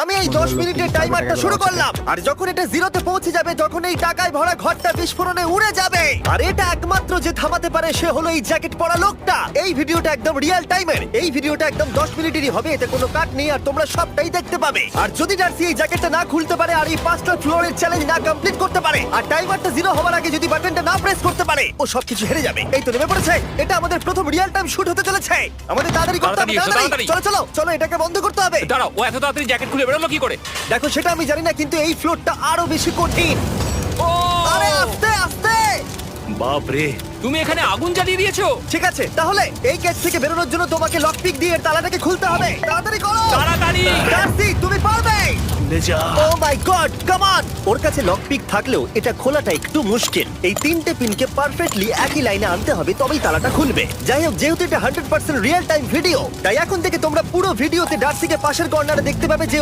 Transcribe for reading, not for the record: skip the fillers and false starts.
আমি এই 10 মিনিটের টাইমারটা শুরু করলাম, আর যখন এটা জিরোতে পৌঁছে যাবে তখন এই টাকায় ভরা ঘরটা বিস্ফোরণে উড়ে যাবে। আর এটা একমাত্র যে থামাতে পারে সে হলো এই জ্যাকেট পরা লোকটা। এই ভিডিওটা একদম রিয়েল টাইমের, এই ভিডিওটা একদম 10 মিনিটেরই হবে, এতে কোনো কাট নেই আর তোমরা সবটাই দেখতে পাবে। আর যদি ডার্সি এই জ্যাকেটটা না খুলতে পারে আর এই 5টা ফ্লোরের চ্যালেঞ্জ না কমপ্লিট করতে পারে আর টাইমারটা জিরো হওয়ার আগে যদি বাটনটা না প্রেস করতে পারে, ও সবকিছু হেরে যাবে। এই তো নেমে পড়েছে, এটা আমাদের প্রথম রিয়েল টাইম শুট হতে চলেছে। আমাদের তাড়াতাড়ি করতে হবে, তাড়াতাড়ি চলো চলো চলো, এটাকে বন্ধ করতে হবে। দাঁড়াও, ও এত তাড়াতাড়ি জ্যাকেট খুলে বেরোলো কি করে? দেখো সেটা আমি জানি না, কিন্তু এই ফ্লোরটা আরো বেশি কঠিন। ও আরে আস্তে আস্তে। বাপ রে, তুমি এখানে আগুন জ্বালিয়ে দিয়েছো? ঠিক আছে, তাহলে এই কেস থেকে বেরোনোর জন্য তোমাকে লক পিক দিয়ে এর তালাটাকে খুলতে হবে। তাড়াতাড়ি করো, তাড়াতাড়ি! ডার্সি তুমি পারবে। যা। ও মাই গড, কাম অন! ওর কাছে লক পিক থাকলেও এটা খোলাটা একটু মুশকিল। এই 3টে পিনকে পারফেক্টলি একই লাইনে আনতে হবে, তবেই তালাটা খুলবে। যাই হোক, যেহেতু এটা 100% রিয়েল টাইম ভিডিও, তাই এখন থেকে তোমরা পুরো ভিডিওতে ডার্সিকে পাশের কর্নারে দেখতে পাবে যে